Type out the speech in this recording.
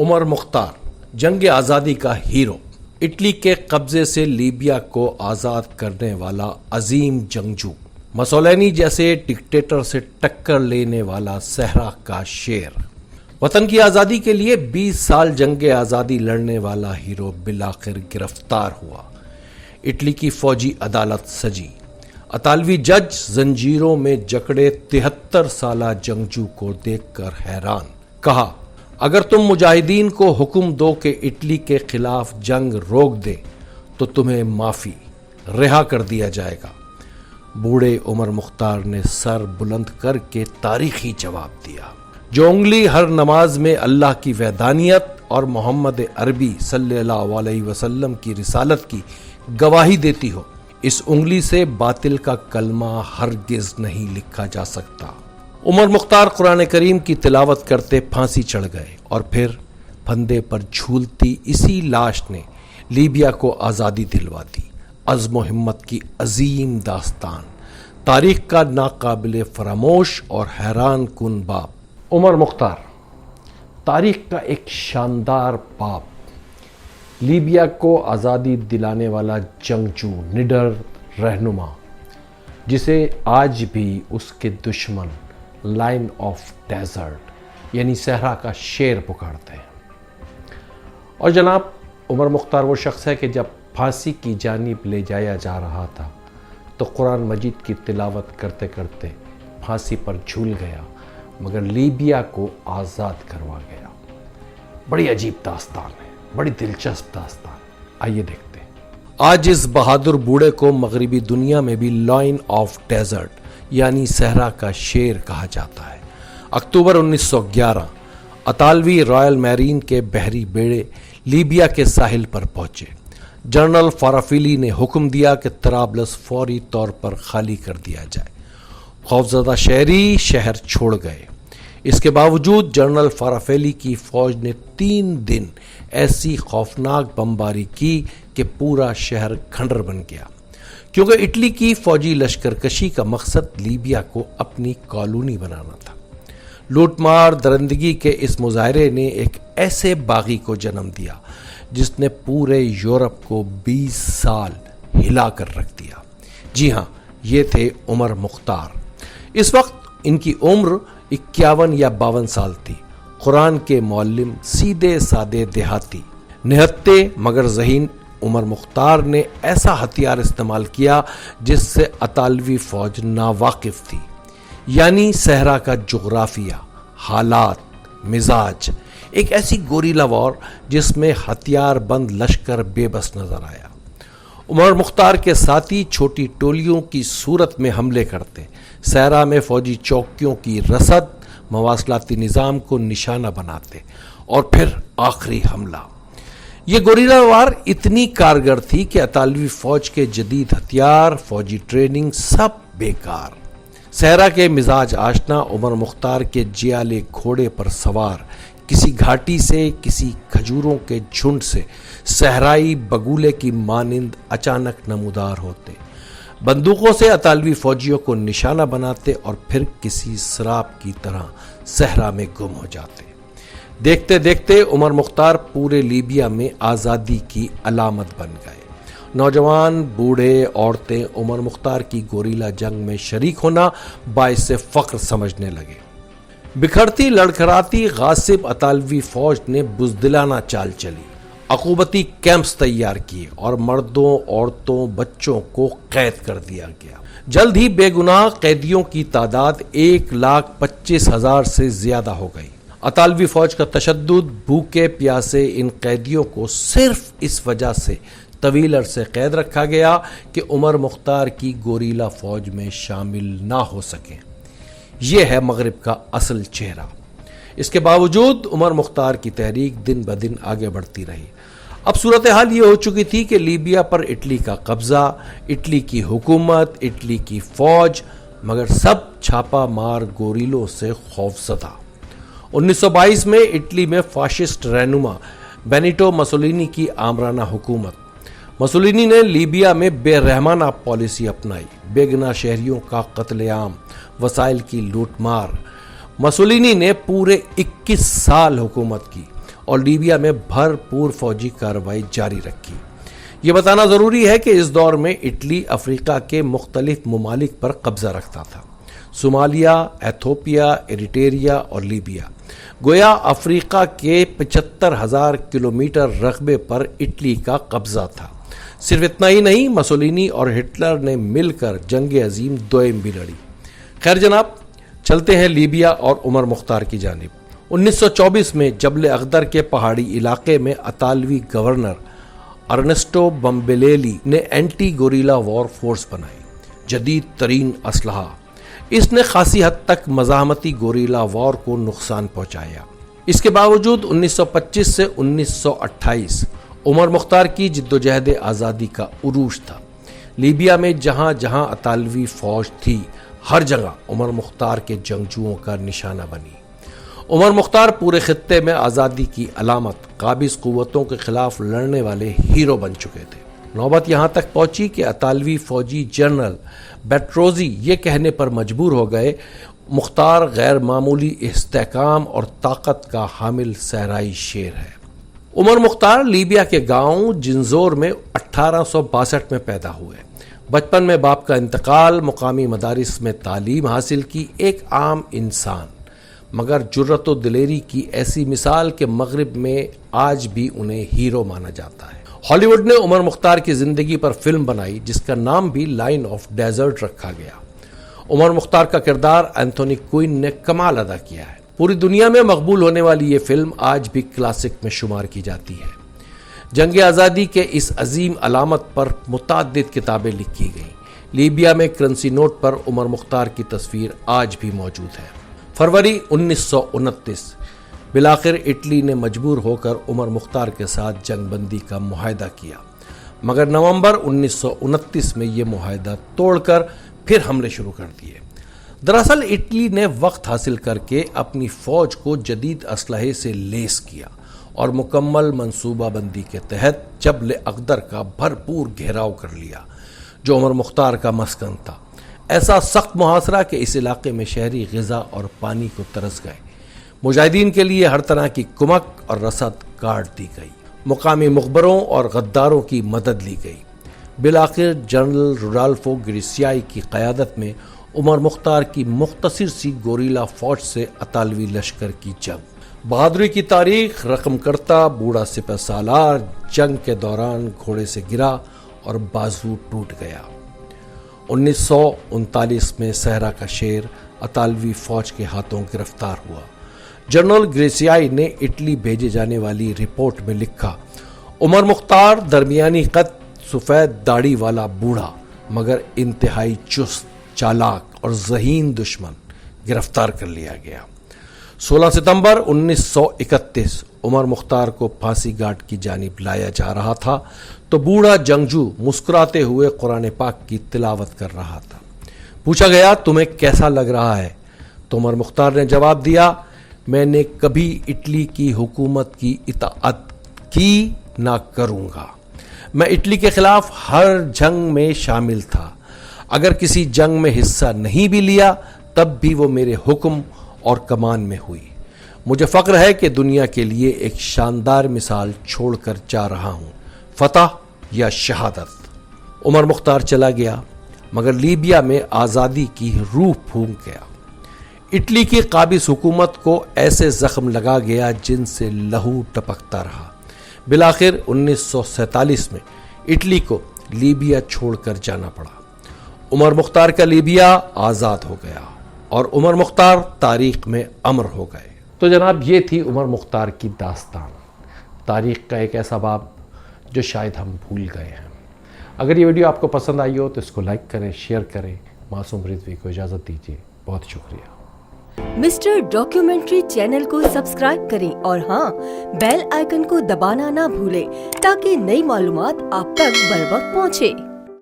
عمر مختار جنگ آزادی کا ہیرو، اٹلی کے قبضے سے لیبیا کو آزاد کرنے والا عظیم جنگجو، مسولینی جیسے ڈکٹیٹر سے ٹکر لینے والا صحرا کا شیر، وطن کی آزادی کے لیے 20 سال جنگ آزادی لڑنے والا ہیرو بالآخر گرفتار ہوا۔ اٹلی کی فوجی عدالت سجی، اطالوی جج زنجیروں میں جکڑے 73 سالہ جنگجو کو دیکھ کر حیران، کہا اگر تم مجاہدین کو حکم دو کہ اٹلی کے خلاف جنگ روک دے تو تمہیں معافی رہا کر دیا جائے گا۔ بوڑھے عمر مختار نے سر بلند کر کے تاریخی جواب دیا، جو انگلی ہر نماز میں اللہ کی وحدانیت اور محمد عربی صلی اللہ علیہ وسلم کی رسالت کی گواہی دیتی ہو، اس انگلی سے باطل کا کلمہ ہرگز نہیں لکھا جا سکتا۔ عمر مختار قرآن کریم کی تلاوت کرتے پھانسی چڑھ گئے اور پھر پھندے پر جھولتی اسی لاش نے لیبیا کو آزادی دلوا دی۔ عزم و ہمت کی عظیم داستان، تاریخ کا ناقابل فراموش اور حیران کن باب۔ عمر مختار تاریخ کا ایک شاندار باب، لیبیا کو آزادی دلانے والا جنگجو، نڈر رہنما، جسے آج بھی اس کے دشمن لائن آف ڈیزرٹ یعنی صحرا کا شیر پکارتے ہیں۔ اور جناب عمر مختار وہ شخص ہے کہ جب پھانسی کی جانب لے جایا جا رہا تھا تو قرآن مجید کی تلاوت کرتے کرتے پھانسی پر جھول گیا، مگر لیبیا کو آزاد کروا گیا۔ بڑی عجیب داستان ہے، بڑی دلچسپ داستان، آئیے دیکھتے ہیں۔ آج اس بہادر بوڑھے کو مغربی دنیا میں بھی لائن آف ڈیزرٹ یعنی صحرا کا شیر کہا جاتا ہے۔ اکتوبر 1911 اطالوی رائل میرین کے بحری بیڑے لیبیا کے ساحل پر پہنچے۔ جنرل فارافیلی نے حکم دیا کہ طرابلس فوری طور پر خالی کر دیا جائے۔ خوفزدہ شہری شہر چھوڑ گئے۔ اس کے باوجود جنرل فارافیلی کی فوج نے 3 دن ایسی خوفناک بمباری کی کہ پورا شہر کھنڈر بن گیا، کیونکہ اٹلی کی فوجی لشکر کشی کا مقصد لیبیا کو اپنی کالونی بنانا تھا۔ لوٹ مار درندگی کے اس مظاہرے نے ایک ایسے باغی کو جنم دیا جس نے پورے یورپ کو 20 سال ہلا کر رکھ دیا۔ جی ہاں، یہ تھے عمر مختار۔ اس وقت ان کی عمر 51 یا 52 سال تھی۔ قرآن کے معلم، سیدھے سادے دیہاتی، نہتے مگر ذہین عمر مختار نے ایسا ہتھیار استعمال کیا جس سے اطالوی فوج ناواقف تھی، یعنی صحرا کا جغرافیہ، حالات، مزاج، ایک ایسی گوریلا وار جس میں ہتھیار بند لشکر بے بس نظر آیا۔ عمر مختار کے ساتھی چھوٹی ٹولیوں کی صورت میں حملے کرتے، صحرا میں فوجی چوکیوں کی رسد، مواصلاتی نظام کو نشانہ بناتے، اور پھر آخری حملہ۔ یہ گوریلا وار اتنی کارگر تھی کہ اطالوی فوج کے جدید ہتھیار، فوجی ٹریننگ سب بیکار۔ صحرا کے مزاج آشنا عمر مختار کے جیالے گھوڑے پر سوار کسی گھاٹی سے، کسی کھجوروں کے جھنڈ سے صحرائی بگولے کی مانند اچانک نمودار ہوتے، بندوقوں سے اطالوی فوجیوں کو نشانہ بناتے اور پھر کسی سراب کی طرح صحرا میں گم ہو جاتے۔ دیکھتے دیکھتے عمر مختار پورے لیبیا میں آزادی کی علامت بن گئے۔ نوجوان، بوڑھے، عورتیں عمر مختار کی گوریلا جنگ میں شریک ہونا باعث فخر سمجھنے لگے۔ بکھرتی لڑکھڑاتی غاصب اطالوی فوج نے بزدلانہ چال چلی، عقوبتی کیمپس تیار کیے اور مردوں، عورتوں، بچوں کو قید کر دیا گیا۔ جلد ہی بے گناہ قیدیوں کی تعداد 1,25,000 سے زیادہ ہو گئی۔ اطالوی فوج کا تشدد، بھوکے پیاسے ان قیدیوں کو صرف اس وجہ سے طویل عرصے قید رکھا گیا کہ عمر مختار کی گوریلا فوج میں شامل نہ ہو سکیں۔ یہ ہے مغرب کا اصل چہرہ۔ اس کے باوجود عمر مختار کی تحریک دن بدن آگے بڑھتی رہی۔ اب صورتحال یہ ہو چکی تھی کہ لیبیا پر اٹلی کا قبضہ، اٹلی کی حکومت، اٹلی کی فوج، مگر سب چھاپا مار گوریلوں سے خوفزدہ۔ 1922 میں اٹلی میں فاشسٹ رہنما بینیٹو مسولینی کی آمرانہ حکومت۔ مسولینی نے لیبیا میں بے رحمانہ پالیسی اپنائی، بے گناہ شہریوں کا قتل عام، وسائل کی لوٹ مار۔ مسولینی نے پورے 21 سال حکومت کی اور لیبیا میں بھرپور فوجی کارروائی جاری رکھی۔ یہ بتانا ضروری ہے کہ اس دور میں اٹلی افریقہ کے مختلف ممالک پر قبضہ رکھتا تھا: صومالیہ، ایتھوپیا، ایریٹریا اور لیبیا۔ گویا افریقہ کے 75,000 کلومیٹر رقبے پر اٹلی کا قبضہ تھا۔ صرف اتنا ہی نہیں، مسولینی اور ہٹلر نے مل کر جنگ عظیم دوئم بھی لڑی۔ خیر جناب، چلتے ہیں لیبیا اور عمر مختار کی جانب۔ 1924 میں جبل اخضر کے پہاڑی علاقے میں اطالوی گورنر ارنسٹو بمبلیلی نے اینٹی گوریلا وار فورس بنائی، جدید ترین اسلحہ۔ اس نے خاصی حد تک مزاحمتی گوریلا وار کو نقصان پہنچایا۔ اس کے باوجود 1925 سے 1928 عمر مختار کی جدوجہد آزادی کا عروج تھا۔ لیبیا میں جہاں جہاں اطالوی فوج تھی، ہر جگہ عمر مختار کے جنگجوؤں کا نشانہ بنی۔ عمر مختار پورے خطے میں آزادی کی علامت، قابض قوتوں کے خلاف لڑنے والے ہیرو بن چکے تھے۔ نوبت یہاں تک پہنچی کہ اطالوی فوجی جنرل بیٹروزی یہ کہنے پر مجبور ہو گئے مختار غیر معمولی استحکام اور طاقت کا حامل صحرائی شیر ہے۔ عمر مختار لیبیا کے گاؤں جنزور میں 1862 میں پیدا ہوئے۔ بچپن میں باپ کا انتقال، مقامی مدارس میں تعلیم حاصل کی، ایک عام انسان مگر جرأت و دلیری کی ایسی مثال کہ مغرب میں آج بھی انہیں ہیرو مانا جاتا ہے۔ ہالی ووڈ نے عمر مختار کی زندگی پر فلم بنائی جس کا نام بھی لائن آف ڈیزرٹ رکھا گیا۔ عمر مختار کا کردار اینتھونی کوئن نے کمال ادا کیا ہے۔ پوری دنیا میں مقبول ہونے والی یہ فلم آج بھی کلاسک میں شمار کی جاتی ہے۔ جنگ آزادی کے اس عظیم علامت پر متعدد کتابیں لکھی گئیں۔ لیبیا میں کرنسی نوٹ پر عمر مختار کی تصویر آج بھی موجود ہے۔ فروری 1929 بالآخر اٹلی نے مجبور ہو کر عمر مختار کے ساتھ جنگ بندی کا معاہدہ کیا، مگر نومبر 1929 میں یہ معاہدہ توڑ کر پھر حملے شروع کر دیے۔ دراصل اٹلی نے وقت حاصل کر کے اپنی فوج کو جدید اسلحے سے لیس کیا اور مکمل منصوبہ بندی کے تحت جبل اخضر کا بھرپور گھیراؤ کر لیا، جو عمر مختار کا مسکن تھا۔ ایسا سخت محاصرہ کہ اس علاقے میں شہری غذا اور پانی کو ترس گئے۔ مجاہدین کے لیے ہر طرح کی کمک اور رسد کاٹ دی گئی۔ مقامی مخبروں اور غداروں کی مدد لی گئی۔ بالآخر جنرل روڈالفو گریسیائی کی قیادت میں عمر مختار کی مختصر سی گوریلا فوج سے اطالوی لشکر کی جنگ۔ بہادری کی تاریخ رقم کرتا بوڑھا سپہ سالار جنگ کے دوران گھوڑے سے گرا اور بازو ٹوٹ گیا۔ 1939 میں صحرا کا شیر اطالوی فوج کے ہاتھوں گرفتار ہوا۔ جنرل گریسیائی نے اٹلی بھیجے جانے والی رپورٹ میں لکھا: عمر مختار درمیانی قد، سفید داڑھی والا بوڑھا مگر انتہائی چست، چالاک اور ذہین دشمن گرفتار کر لیا گیا۔ 16 ستمبر 1931 عمر مختار کو پھانسی گھاٹ کی جانب لایا جا رہا تھا تو بوڑھا جنگجو مسکراتے ہوئے قرآن پاک کی تلاوت کر رہا تھا۔ پوچھا گیا تمہیں کیسا لگ رہا ہے؟ تو عمر مختار نے جواب دیا: میں نے کبھی اٹلی کی حکومت کی اطاعت کی نہ کروں گا۔ میں اٹلی کے خلاف ہر جنگ میں شامل تھا، اگر کسی جنگ میں حصہ نہیں بھی لیا تب بھی وہ میرے حکم اور کمان میں ہوئی۔ مجھے فخر ہے کہ دنیا کے لیے ایک شاندار مثال چھوڑ کر جا رہا ہوں، فتح یا شہادت۔ عمر مختار چلا گیا مگر لیبیا میں آزادی کی روح پھونک گیا۔ اٹلی کی قابض حکومت کو ایسے زخم لگا گیا جن سے لہو ٹپکتا رہا۔ بالآخر 1947 میں اٹلی کو لیبیا چھوڑ کر جانا پڑا۔ عمر مختار کا لیبیا آزاد ہو گیا اور عمر مختار تاریخ میں امر ہو گئے۔ تو جناب یہ تھی عمر مختار کی داستان، تاریخ کا ایک ایسا باب جو شاید ہم بھول گئے ہیں۔ اگر یہ ویڈیو آپ کو پسند آئی ہو تو اس کو لائک کریں، شیئر کریں۔ معصوم رضوی کو اجازت دیجیے، بہت شکریہ۔ مسٹر ڈاکیومنٹری چینل کو سبسکرائب کریں اور ہاں بیل آئیکن کو دبانا نہ بھولیں تاکہ نئی معلومات آپ تک بر وقت پہنچے۔